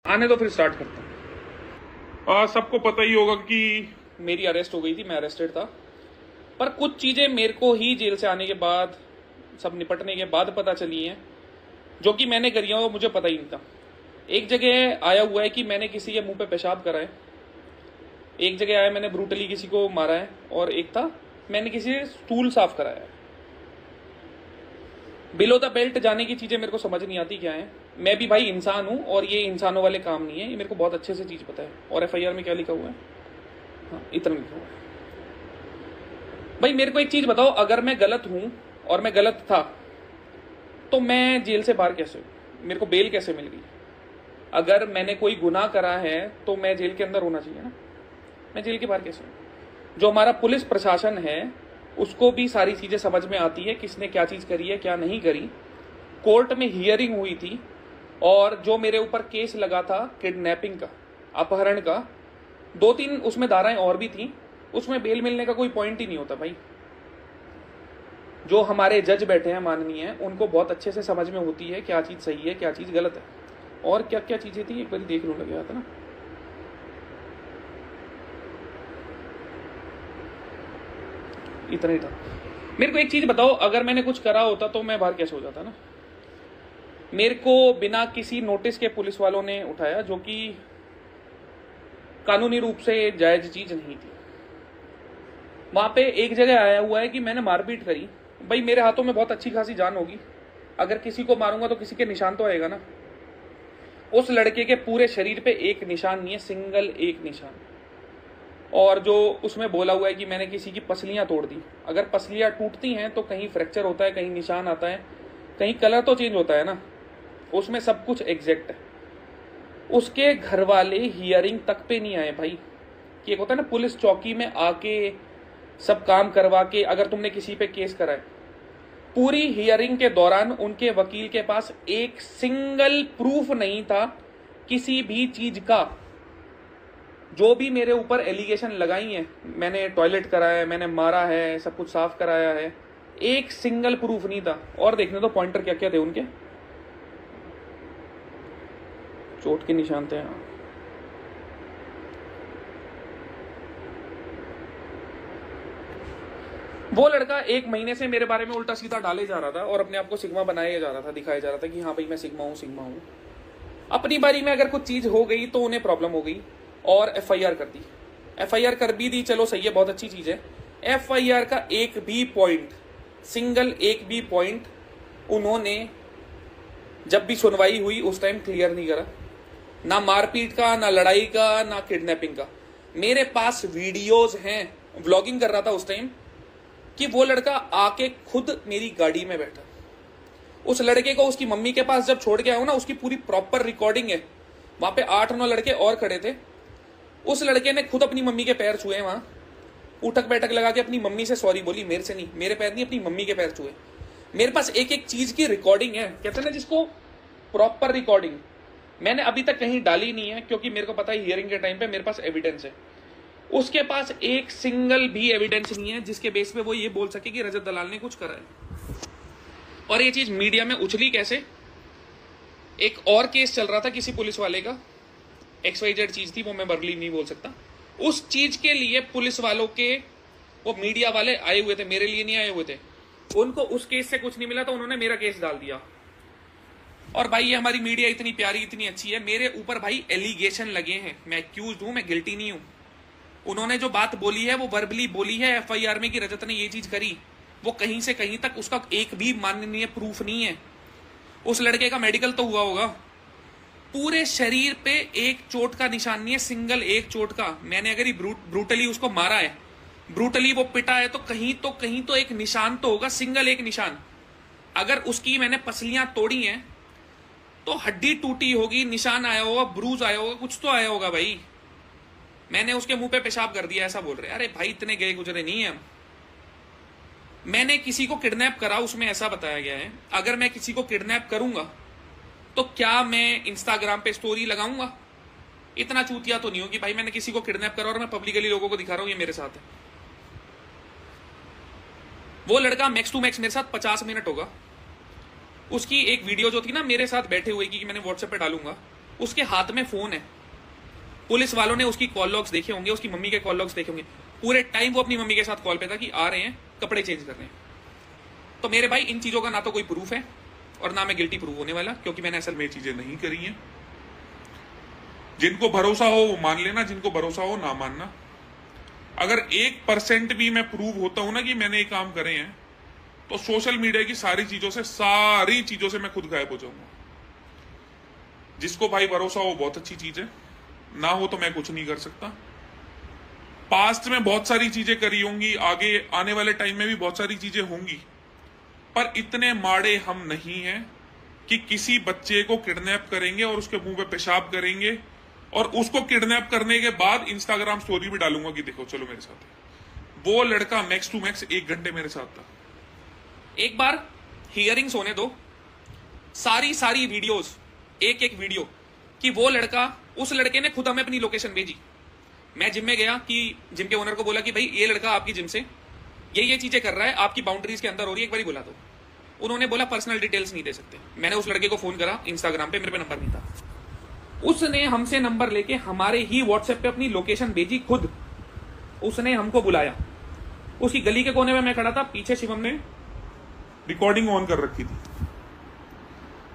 आने दो फिर स्टार्ट करता हूँ। सबको पता ही होगा कि मेरी अरेस्ट हो गई थी, मैं अरेस्टेड था। पर कुछ चीज़ें मेरे को ही जेल से आने के बाद, सब निपटने के बाद पता चली हैं, जो कि मैंने करी हैं वो मुझे पता ही नहीं था। एक जगह आया हुआ है कि मैंने किसी के मुंह पे पेशाब करा है, एक जगह आया मैंने ब्रूटली किसी को मारा है, और एक था मैंने किसी से स्टूल साफ कराया है। बिलो द बेल्ट जाने की चीज़ें मेरे को समझ नहीं आती क्या है। मैं भी भाई इंसान हूँ, और ये इंसानों वाले काम नहीं है, ये मेरे को बहुत अच्छे से चीज़ पता है। और एफआईआर में क्या लिखा हुआ है? हाँ, इतना लिखा हुआ है। भाई मेरे को एक चीज़ बताओ, अगर मैं गलत हूँ और मैं गलत था, तो मैं जेल से बाहर कैसे हूँ? मेरे को बेल कैसे मिल गई? अगर मैंने कोई गुनाह करा है तो मैं जेल के अंदर होना चाहिए ना, मैं जेल के बाहर कैसे हूँ? जो हमारा पुलिस प्रशासन है उसको भी सारी चीज़ें समझ में आती है, किसने क्या चीज़ करी है क्या नहीं करी। कोर्ट में हियरिंग हुई थी, और जो मेरे ऊपर केस लगा था किडनैपिंग का, अपहरण का, 2-3 उसमें धाराएं और भी थी, उसमें बेल मिलने का कोई पॉइंट ही नहीं होता भाई। जो हमारे जज बैठे हैं माननीय, उनको बहुत अच्छे से समझ में होती है क्या चीज़ सही है क्या चीज़ गलत है, और क्या क्या चीज़ें थी एक बार देख लूँ, लग गया था ना। इतना ही था। मेरे को एक चीज़ बताओ, अगर मैंने कुछ करा होता तो मैं बाहर कैसे हो जाता ना। मेरे को बिना किसी नोटिस के पुलिस वालों ने उठाया, जो कि कानूनी रूप से जायज चीज नहीं थी। वहां पे एक जगह आया हुआ है कि मैंने मारपीट करी। भाई मेरे हाथों में बहुत अच्छी खासी जान होगी, अगर किसी को मारूंगा तो किसी के निशान तो आएगा ना। उस लड़के के पूरे शरीर पे एक निशान नहीं है, सिंगल एक निशान। और जो उसमें बोला हुआ है कि मैंने किसी की पसलियां तोड़ दी, अगर पसलियां टूटती हैं तो कहीं फ्रैक्चर होता है, कहीं निशान आता है, कहीं कलर तो चेंज होता है ना, उसमें सब कुछ एग्जैक्ट है। उसके घर वाले हियरिंग तक पे नहीं आए भाई, कि एक होता है ना पुलिस चौकी में आके सब काम करवा के अगर तुमने किसी पे केस कराए। पूरी हियरिंग के दौरान उनके वकील के पास एक सिंगल प्रूफ नहीं था किसी भी चीज का। जो भी मेरे ऊपर एलिगेशन लगाई है, मैंने टॉयलेट कराया है, मैंने मारा है, सब कुछ साफ कराया है, एक सिंगल प्रूफ नहीं था। और देखने तो पॉइंटर क्या क्या थे उनके, चोट के निशान थे। हाँ, वो लड़का 1 महीने से मेरे बारे में उल्टा सीधा डाले जा रहा था, और अपने आप को सिग्मा बनाया जा रहा था, दिखाया जा रहा था कि हाँ भाई मैं सिग्मा हूँ सिग्मा हूँ। अपनी बारी में अगर कुछ चीज हो गई तो उन्हें प्रॉब्लम हो गई, और एफआईआर कर दी। एफआईआर कर भी दी, चलो सही है, बहुत अच्छी चीज है। एफआईआर का एक भी पॉइंट, सिंगल एक भी पॉइंट उन्होंने जब भी सुनवाई हुई उस टाइम क्लियर नहीं करा, ना मारपीट का, ना लड़ाई का, ना किडनैपिंग का। मेरे पास वीडियोज हैं, व्लॉगिंग कर रहा था उस टाइम, कि वो लड़का आके खुद मेरी गाड़ी में बैठा। उस लड़के को उसकी मम्मी के पास जब छोड़ के आया ना, उसकी पूरी प्रॉपर रिकॉर्डिंग है। वहां पे 8-9 लड़के और खड़े थे। उस लड़के ने खुद अपनी मम्मी के पैर छुए, वहां उठक बैठक लगा के अपनी मम्मी से सॉरी बोली, मेरे से नहीं, मेरे पैर नहीं, अपनी मम्मी के पैर छुए। मेरे पास एक एक चीज की रिकॉर्डिंग है, कहते ना जिसको प्रॉपर रिकॉर्डिंग। मैंने अभी तक कहीं डाली नहीं है, क्योंकि मेरे को पता है हियरिंग के टाइम पे मेरे पास एविडेंस है। उसके पास एक सिंगल भी एविडेंस नहीं है जिसके बेस पे वो ये बोल सके कि रजत दलाल ने कुछ करा है। और ये चीज मीडिया में उछली कैसे? एक और केस चल रहा था किसी पुलिस वाले का, XYZ चीज थी, वो मैं वर्बली नहीं बोल सकता। उस चीज के लिए पुलिस वालों के वो मीडिया वाले आए हुए थे, मेरे लिए नहीं आए हुए थे। उनको उस केस से कुछ नहीं मिला तो उन्होंने मेरा केस डाल दिया। और भाई ये हमारी मीडिया इतनी प्यारी इतनी अच्छी है, मेरे ऊपर भाई एलिगेशन लगे हैं, मैं एक्यूज हूं, मैं गिल्टी नहीं हूं। उन्होंने जो बात बोली है वो वर्बली बोली है एफआईआर में कि रजत ने ये चीज करी, वो कहीं से कहीं तक उसका एक भी माननीय प्रूफ नहीं है। उस लड़के का मेडिकल तो हुआ होगा, पूरे शरीर पे एक चोट का निशान नहीं है, सिंगल एक चोट का। मैंने अगर ब्रूटली उसको मारा है, ब्रूटली वो पिटा है, तो कहीं तो एक निशान तो होगा, सिंगल एक निशान। अगर उसकी मैंने पसलियां तोड़ी हैं तो हड्डी टूटी होगी, निशान आया होगा, ब्रूज आया होगा, कुछ तो आया होगा भाई। मैंने उसके मुंह पे पेशाब कर दिया ऐसा बोल रहे? अरे भाई इतने गए गुजरे नहीं है हम। मैंने किसी को किडनैप करा, उसमें ऐसा बताया गया है अगर मैं किसी को किडनैप करूंगा तो क्या मैं इंस्टाग्राम पे स्टोरी लगाऊंगा? इतना चूतिया तो नहीं हो कि भाई मैंने किसी को किडनैप करा और मैं पब्लिकली लोगों को दिखा रहा हूं ये मेरे साथ है। वो लड़का मैक्स टू मैक्स मेरे साथ 50 मिनट होगा। उसकी एक वीडियो जो थी ना मेरे साथ बैठे हुए की, मैंने व्हाट्सएप पे डालूंगा, उसके हाथ में फोन है, पुलिस वालों ने उसकी कॉल लॉग्स देखे होंगे, उसकी मम्मी के कॉल लॉग्स देखे होंगे, पूरे टाइम वो अपनी मम्मी के साथ कॉल पे था कि आ रहे हैं, कपड़े चेंज कर रहे हैं। तो मेरे भाई इन चीजों का ना तो कोई प्रूफ है और ना मैं गिल्टी प्रूव होने वाला, क्योंकि मैंने असल में ये चीजें नहीं करी हैं। जिनको भरोसा हो वो मान लेना, जिनको भरोसा हो ना मानना। अगर 1% भी मैं प्रूव होता हूं ना कि मैंने ये काम करे हैं, तो सोशल मीडिया की सारी चीजों से मैं खुद गायब हो जाऊंगा। जिसको भाई भरोसा हो बहुत अच्छी चीज है, ना हो तो मैं कुछ नहीं कर सकता। पास्ट में बहुत सारी चीजें करी होंगी, आगे आने वाले टाइम में भी बहुत सारी चीजें होंगी, पर इतने माड़े हम नहीं हैं कि किसी बच्चे को किडनैप करेंगे और उसके मुंह पे पेशाब करेंगे और उसको किडनैप करने के बाद इंस्टाग्राम स्टोरी भी डालूंगा कि देखो चलो मेरे साथ है। वो लड़का मैक्स टू मैक्स 1 घंटे मेरे साथ था। एक बार हियरिंग्स होने दो, सारी वीडियोस, एक वीडियो कि वो लड़का, उस लड़के ने खुद हमें अपनी लोकेशन भेजी। मैं जिम में गया कि जिम के ओनर को बोला कि भाई ये लड़का आपकी जिम से ये चीजें कर रहा है, आपकी बाउंड्रीज के अंदर हो रही है, एक बार बुला दो। उन्होंने बोला पर्सनल डिटेल्स नहीं दे सकते। मैंने उस लड़के को फोन करा इंस्टाग्राम पे, मेरे पे नंबर नहीं था। उसने हमसे नंबर लेके हमारे ही व्हाट्सएप पे अपनी लोकेशन भेजी खुद। उसने हमको बुलाया, उसकी गली के कोने में मैं खड़ा था, पीछे शिवम ने रिकॉर्डिंग ऑन कर रखी थी।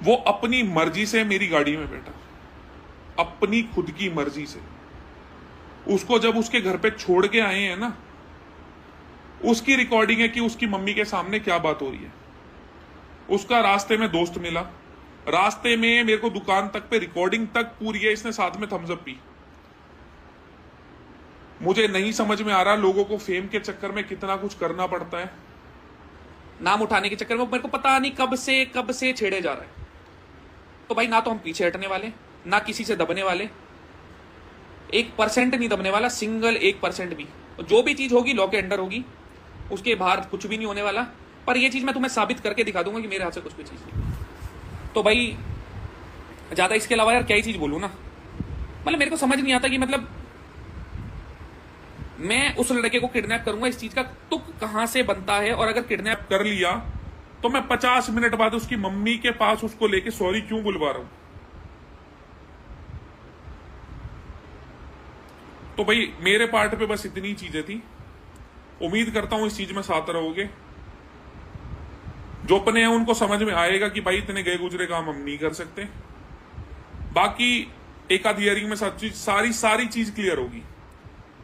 वो अपनी मर्जी से मेरी गाड़ी में बैठा, अपनी खुद की मर्जी से। उसको जब उसके घर पे छोड़ के आए हैं ना, उसकी रिकॉर्डिंग है कि उसकी मम्मी के सामने क्या बात हो रही है। उसका रास्ते में दोस्त मिला, रास्ते में मेरे को दुकान तक पे रिकॉर्डिंग तक पूरी है, इसने साथ में थम्स अप पी। मुझे नहीं समझ में आ रहा लोगों को फेम के चक्कर में कितना कुछ करना पड़ता है, नाम उठाने के चक्कर में। मेरे को पता नहीं कब से छेड़े जा रहा है। तो भाई ना तो हम पीछे हटने वाले, ना किसी से दबने वाले, 1% नहीं दबने वाला, सिंगल 1% भी। जो भी चीज होगी लॉ के अंडर होगी, उसके बाहर कुछ भी नहीं होने वाला। पर यह चीज मैं तुम्हें साबित करके दिखा दूंगा कि मेरे हाथ से कुछ भी चीज नहीं। तो भाई ज्यादा इसके अलावा यार क्या ही चीज बोलूं ना, मतलब मेरे को समझ नहीं आता कि मतलब मैं उस लड़के को किडनैप करूंगा, इस चीज का तुक कहां से बनता है। और अगर किडनैप कर लिया तो मैं 50 मिनट बाद उसकी मम्मी के पास उसको लेके सॉरी क्यों बुलवा रहा हूं। तो भाई मेरे पार्ट पे बस इतनी चीजें थी। उम्मीद करता हूं इस चीज में साथ रहोगे। जो अपने हैं उनको समझ में आएगा कि भाई इतने गए गुजरे काम हम नहीं कर सकते। बाकी एक आध हियरिंग में सारी चीज क्लियर होगी।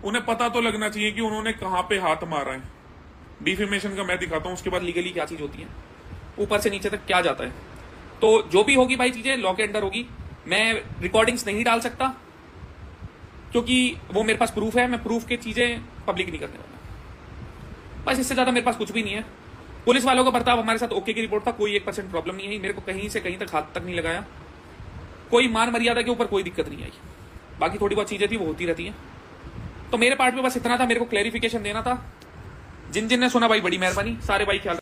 उन्हें पता तो लगना चाहिए कि उन्होंने कहां पे हाथ मारा है। डिफेमेशन का मैं दिखाता हूं, उसके बाद लीगली क्या चीज होती है, ऊपर से नीचे तक क्या जाता है। तो जो भी होगी भाई चीजें लॉ के अंडर होगी। मैं रिकॉर्डिंग्स नहीं डाल सकता क्योंकि वो मेरे पास प्रूफ है, मैं प्रूफ की चीजें पब्लिक नहीं करने वाला। बस इससे ज्यादा मेरे पास कुछ भी नहीं है। पुलिस वालों का बर्ताव हमारे साथ ओके की रिपोर्ट था, कोई 1% प्रॉब्लम नहीं है। मेरे को कहीं से कहीं तक हाथ तक नहीं लगाया, कोई मान मर्यादा के ऊपर कोई दिक्कत नहीं आई। बाकी थोड़ी बहुत चीजें थी वो होती रहती है। तो मेरे पार्ट में बस इतना था, मेरे को क्लैरिफिकेशन देना था। जिन जिन ने सुना भाई बड़ी मेहरबानी, सारे भाई ख्याल